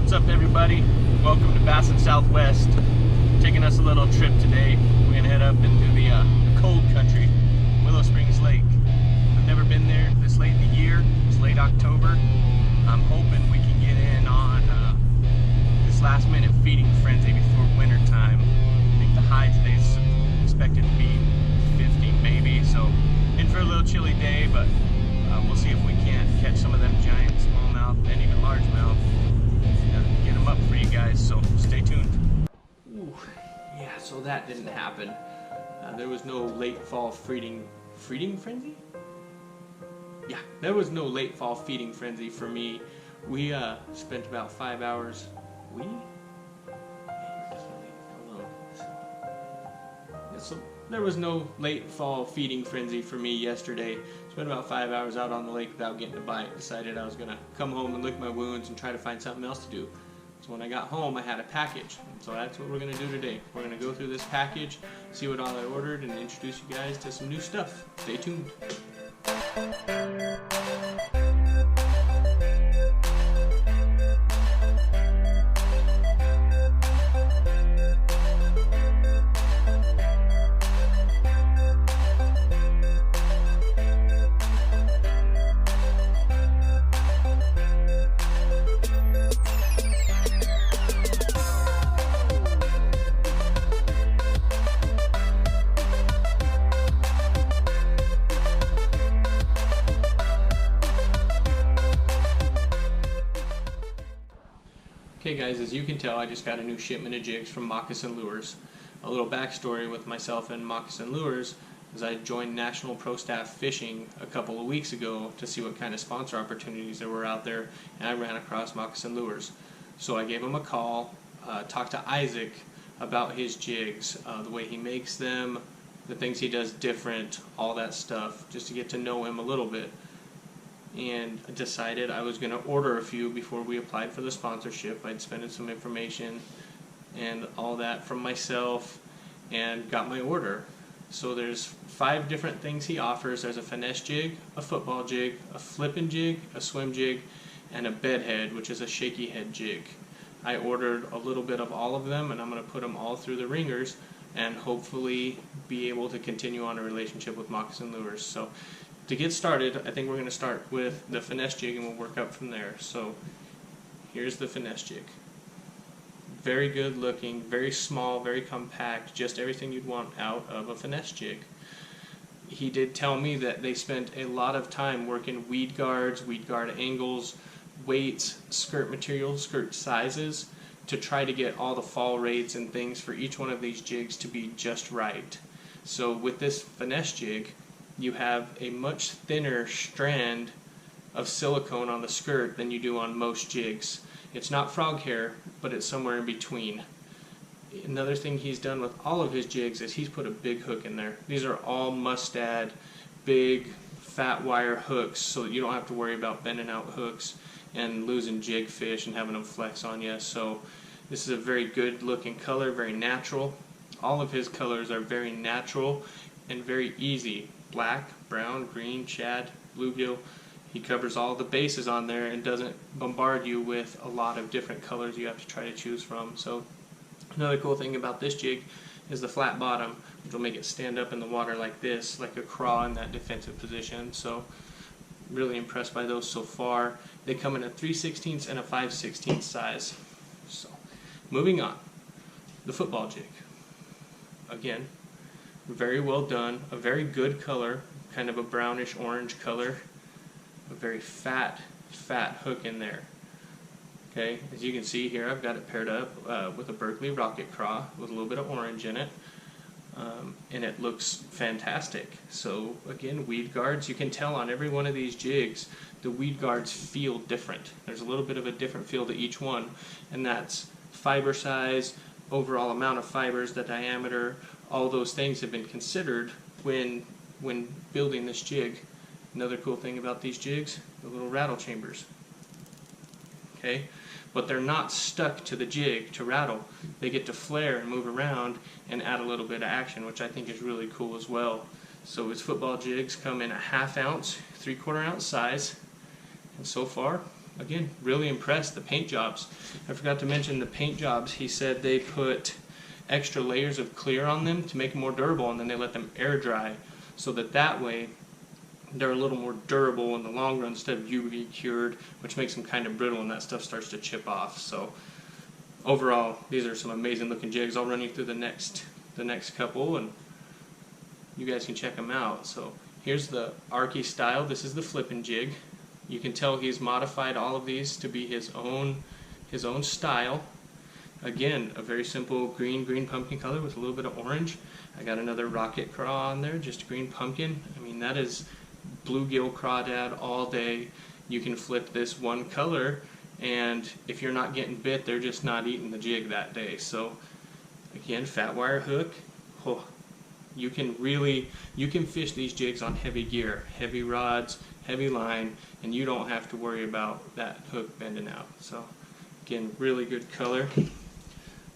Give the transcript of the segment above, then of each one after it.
What's up, everybody? Welcome to Bassin Southwest. Taking us a little trip today. We're gonna head up into the cold country, Willow Springs Lake. I've never been there this late in the year. It's late October. I'm hoping we can get in on this last-minute feeding frenzy before winter time. I think the high today is expected to be 50 maybe, so in for a little chilly day, but we'll see if we can't catch some of them giant smallmouth and even largemouth. Get them up for you guys, so stay tuned. Ooh, yeah, so that didn't happen. There was no late fall feeding frenzy? Yeah, there was no late fall feeding frenzy for me. We spent about 5 hours. So there was no late fall feeding frenzy for me yesterday. Spent about 5 hours out on the lake without getting a bite. Decided I was gonna come home and lick my wounds and try to find something else to do. So when I got home, I had a package. And so that's what we're gonna do today. We're gonna go through this package, see what all I ordered, and introduce you guys to some new stuff. Stay tuned. Okay guys, as you can tell, I just got a new shipment of jigs from Moccasin Lures. A little backstory with myself and Moccasin Lures is I joined National Pro Staff Fishing a couple of weeks ago to see what kind of sponsor opportunities there were out there, and I ran across Moccasin Lures. So I gave him a call, talked to Isaac about his jigs, the way he makes them, the things he does different, all that stuff, just to get to know him a little bit. And I decided I was going to order a few before we applied for the sponsorship. I'd spent in some information and all that from myself and got my order. So there's 5 different things he offers. There's a finesse jig, a football jig, a flipping jig, a swim jig, and a bed head, which is a shaky head jig. I ordered a little bit of all of them, and I'm going to put them all through the ringers and hopefully be able to continue on a relationship with Moccasin Lures. So to get started, I think we're going to start with the finesse jig and we'll work up from there. So here's the finesse jig. Very good looking, very small, very compact, just everything you'd want out of a finesse jig. He did tell me that they spent a lot of time working weed guard angles, weights, skirt materials, skirt sizes to try to get all the fall rates and things for each one of these jigs to be just right. So with this finesse jig, you have a much thinner strand of silicone on the skirt than you do on most jigs. It's not frog hair, but it's somewhere in between. Another thing he's done with all of his jigs is he's put a big hook in there. These are all Mustad, big fat wire hooks, so that you don't have to worry about bending out hooks and losing jig fish and having them flex on you. So this is a very good looking color, very natural. All of his colors are very natural and very easy. Black, brown, green, shad, bluegill. He covers all the bases on there and doesn't bombard you with a lot of different colors you have to try to choose from. So another cool thing about this jig is the flat bottom, which will make it stand up in the water like this, like a craw in that defensive position. So really impressed by those so far. They come in a 3/16 and a 5/16 size. So moving on, the football jig. Again, very well done, a very good color, kind of a brownish orange color, a very fat hook in there. Okay, as you can see here, I've got it paired up with a Berkeley rocket craw with a little bit of orange in it, and it looks fantastic. So again, weed guards, you can tell on every one of these jigs, the weed guards feel different. There's a little bit of a different feel to each one, and that's fiber size, overall amount of fibers, the diameter, all those things have been considered when building this jig. Another cool thing about these jigs, the little rattle chambers. Okay, but they're not stuck to the jig to rattle. They get to flare and move around and add a little bit of action, which I think is really cool as well. So his football jigs come in a 1/2 ounce, 3/4 ounce size, and so far again, really impressed. The paint jobs, I forgot to mention the paint jobs. He said they put extra layers of clear on them to make them more durable, and then they let them air dry so that way they're a little more durable in the long run instead of UV cured, which makes them kind of brittle and that stuff starts to chip off. So overall, these are some amazing looking jigs. I'll run you through the next couple and you guys can check them out. So here's the Arky style. This is the flipping jig. You can tell he's modified all of these to be his own style. Again, a very simple green pumpkin color with a little bit of orange. I got another rocket craw on there, just green pumpkin. I mean, that is bluegill crawdad all day. You can flip this one color, and if you're not getting bit, they're just not eating the jig that day. So again, fat wire hook. Oh, you can fish these jigs on heavy gear, heavy rods, heavy line, and you don't have to worry about that hook bending out. So again, really good color.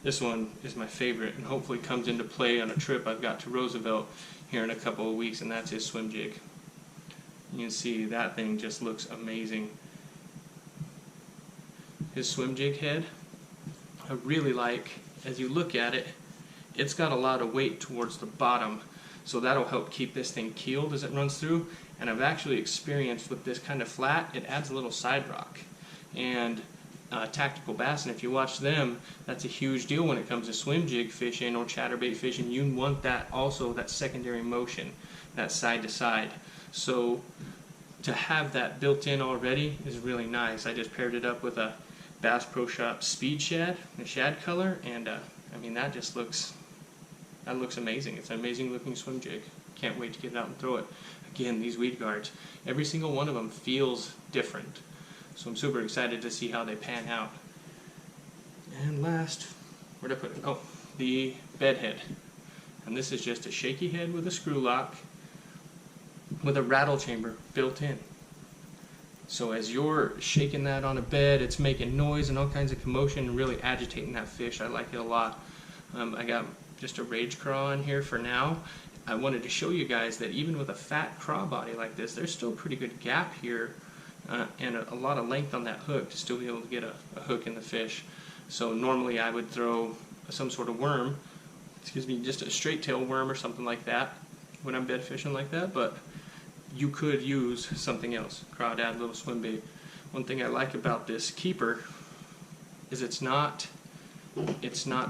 This one is my favorite and hopefully comes into play on a trip I've got to Roosevelt here in a couple of weeks, and that's his swim jig. You can see that thing just looks amazing. His swim jig head, I really like, as you look at it, it's got a lot of weight towards the bottom, so that'll help keep this thing keeled as it runs through. And I've actually experienced with this kind of flat, it adds a little side rock. And Tactical Bassin, if you watch them, that's a huge deal when it comes to swim jig fishing or chatterbait fishing. You want that also, that secondary motion, that side to side. So to have that built in already is really nice. I just paired it up with a Bass Pro Shop Speed Shad, the shad color, and I mean that looks amazing. It's an amazing looking swim jig. Can't wait to get it out and throw it. Again, these weed guards, every single one of them feels different. So I'm super excited to see how they pan out. And last, where'd I put it? Oh, the bed head. And this is just a shaky head with a screw lock with a rattle chamber built in. So as you're shaking that on a bed, it's making noise and all kinds of commotion and really agitating that fish. I like it a lot. I got just a rage craw in here for now. I wanted to show you guys that even with a fat craw body like this, there's still a pretty good gap here and a lot of length on that hook to still be able to get a hook in the fish. So normally I would throw some sort of worm, just a straight tail worm or something like that when I'm bed fishing like that, but you could use something else, crawdad, little swim bait. One thing I like about this keeper is it's not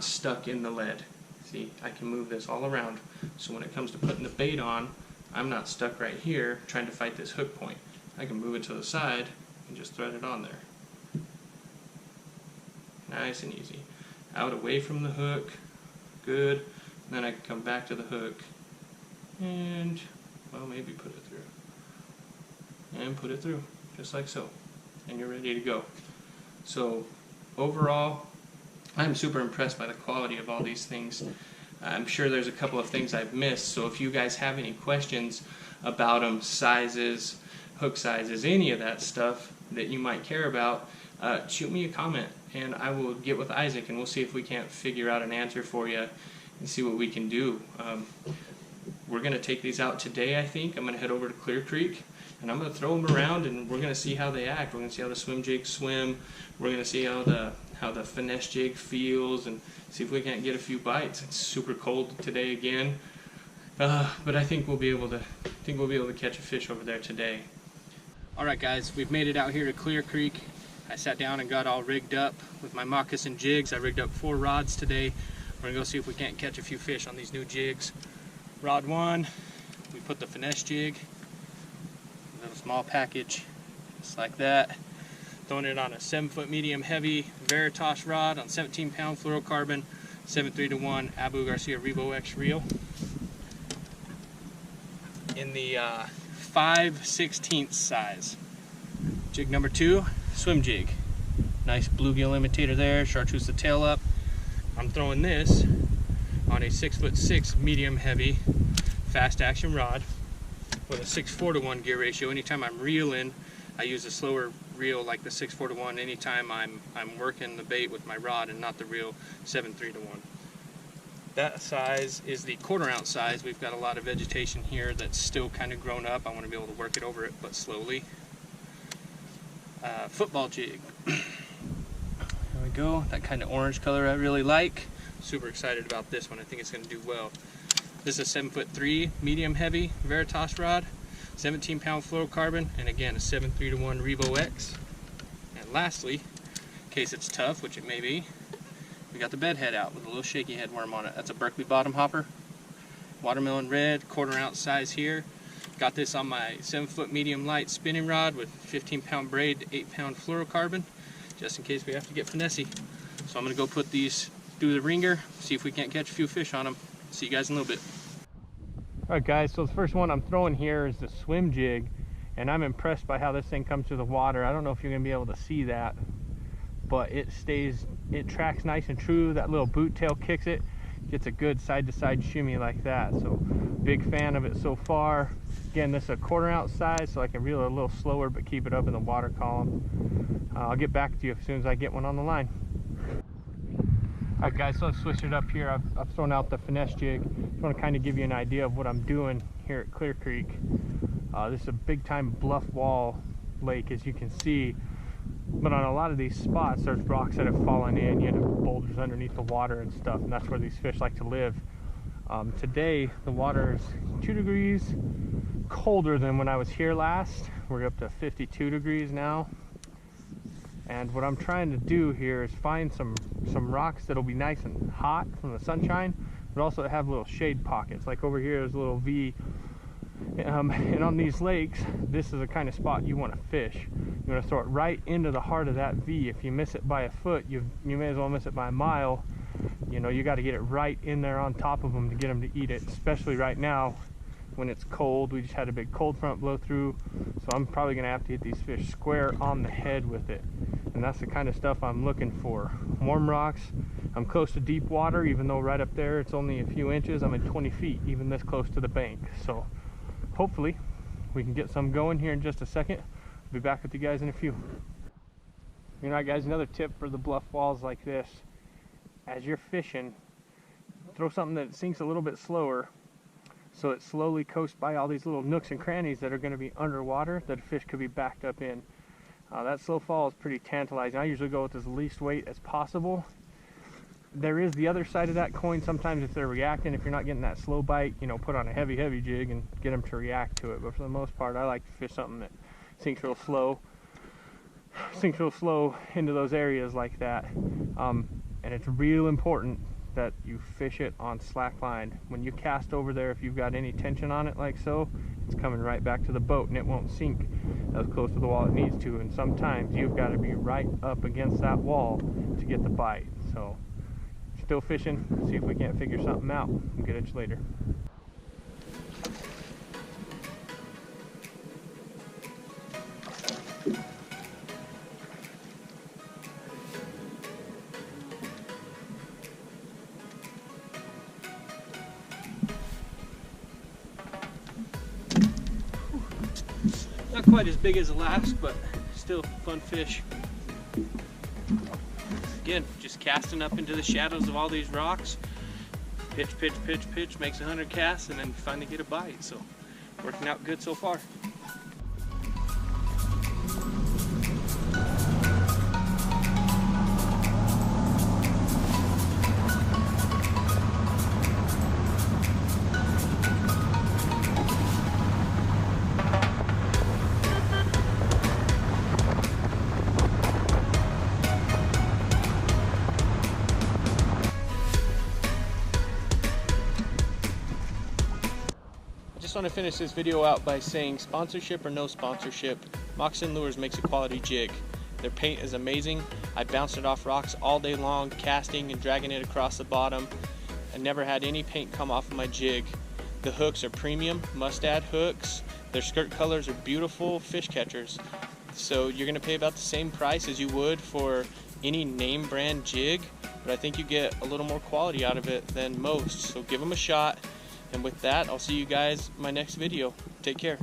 stuck in the lead. See, I can move this all around, so when it comes to putting the bait on, I'm not stuck right here trying to fight this hook point. I can move it to the side and just thread it on there. Nice and easy. Out away from the hook, good. And then I can come back to the hook and, well, maybe put it through. And put it through, just like so. And you're ready to go. So overall, I'm super impressed by the quality of all these things. I'm sure there's a couple of things I've missed, so if you guys have any questions about them, sizes, hook sizes, any of that stuff that you might care about, shoot me a comment and I will get with Isaac and we'll see if we can't figure out an answer for you and see what we can do. We're going to take these out today, I think. I'm going to head over to Clear Creek and I'm going to throw them around and we're going to see how they act. We're going to see how the swim jigs swim. We're going to see how the finesse jig feels and see if we can't get a few bites. It's super cold today again, but I think we'll be able to catch a fish over there today. All right, guys, we've made it out here to Clear Creek. I sat down and got all rigged up with my moccasin jigs. I rigged up 4 rods today. We're gonna go see if we can't catch a few fish on these new jigs. Rod 1, we put the finesse jig, a little small package, just like that. Throwing it on a 7-foot medium heavy Veritas rod on 17-pound fluorocarbon 7.3-1 Abu Garcia Revo X reel in the 5/16 size. Jig number 2, swim jig. Nice bluegill imitator there, chartreuse the tail up. I'm throwing this on a 6'6" medium heavy fast action rod with a 6:4-1 gear ratio. Anytime I'm reeling, I use a slower reel like the 6:4-1 anytime I'm working the bait with my rod and not the real 7.3-1. That size is the 1/4 ounce size. We've got a lot of vegetation here that's still kind of grown up. I want to be able to work it over it, but slowly. football jig. There we go, that kind of orange color I really like. Super excited about this one. I think it's going to do well. This is a 7'3" medium heavy Veritas rod, 17 pound fluorocarbon, and again a 7.3-to-1 Revo X. And lastly, in case it's tough, which it may be, we got the bed head out with a little shaky head worm on it. That's a Berkeley bottom hopper, watermelon red, 1/4 ounce size here. Got this on my 7-foot medium light spinning rod with 15 pound braid to 8 pound fluorocarbon, just in case we have to get finessey. So I'm going to go put these through the ringer, see if we can't catch a few fish on them. See you guys in a little bit. Alright guys, so the first one I'm throwing here is the swim jig, and I'm impressed by how this thing comes through the water. I don't know if you're going to be able to see that, but it tracks nice and true. That little boot tail kicks it, gets a good side-to-side shimmy like that. So big fan of it so far. Again, this is a 1/4 ounce size, so I can reel it a little slower but keep it up in the water column. I'll get back to you as soon as I get one on the line. Alright guys, so let's switch it up here. I've thrown out the finesse jig. Just want to kind of give you an idea of what I'm doing here at Clear Creek. This is a big time bluff wall lake, as you can see. But on a lot of these spots, there's rocks that have fallen in, you know, boulders underneath the water and stuff, and that's where these fish like to live. Today, the water is 2 degrees colder than when I was here last. We're up to 52 degrees now. And what I'm trying to do here is find some rocks that'll be nice and hot from the sunshine, but also have little shade pockets. Like over here, there's a little V. And on these lakes, this is the kind of spot you want to fish. You want to throw it right into the heart of that V. If you miss it by a foot, you may as well miss it by a mile. You know, you got to get it right in there on top of them to get them to eat it, especially right now when it's cold. We just had a big cold front blow through, so I'm probably going to have to hit these fish square on the head with it. And that's the kind of stuff I'm looking for. Warm rocks. I'm close to deep water, even though right up there it's only a few inches. I'm at 20 feet, even this close to the bank. So hopefully we can get some going here in just a second. I'll be back with you guys in a few. You know, guys, another tip for the bluff walls like this: as you're fishing, throw something that sinks a little bit slower, so it slowly coasts by all these little nooks and crannies that are going to be underwater that a fish could be backed up in. That slow fall is pretty tantalizing. I usually go with as least weight as possible. There is the other side of that coin. Sometimes if they're reacting, if you're not getting that slow bite, you know, put on a heavy jig and get them to react to it. But for the most part, I like to fish something that sinks real slow into those areas like that. And it's real important that you fish it on slack line. When you cast over there, if you've got any tension on it like so, it's coming right back to the boat and it won't sink as close to the wall it needs to. And sometimes you've got to be right up against that wall to get the bite. So still fishing, see if we can't figure something out. We'll get at you later. Not quite as big as the last, but still fun fish. Again, just casting up into the shadows of all these rocks. Pitch, pitch, pitch, pitch, makes 100 casts, and then finally get a bite. So, working out good so far. I just want to finish this video out by saying, sponsorship or no sponsorship, Moccasin Lures makes a quality jig. Their paint is amazing. I bounced it off rocks all day long, casting and dragging it across the bottom. I never had any paint come off of my jig. The hooks are premium mustad hooks. Their skirt colors are beautiful fish catchers. So you're going to pay about the same price as you would for any name brand jig, but I think you get a little more quality out of it than most. So give them a shot. And with that, I'll see you guys in my next video. Take care.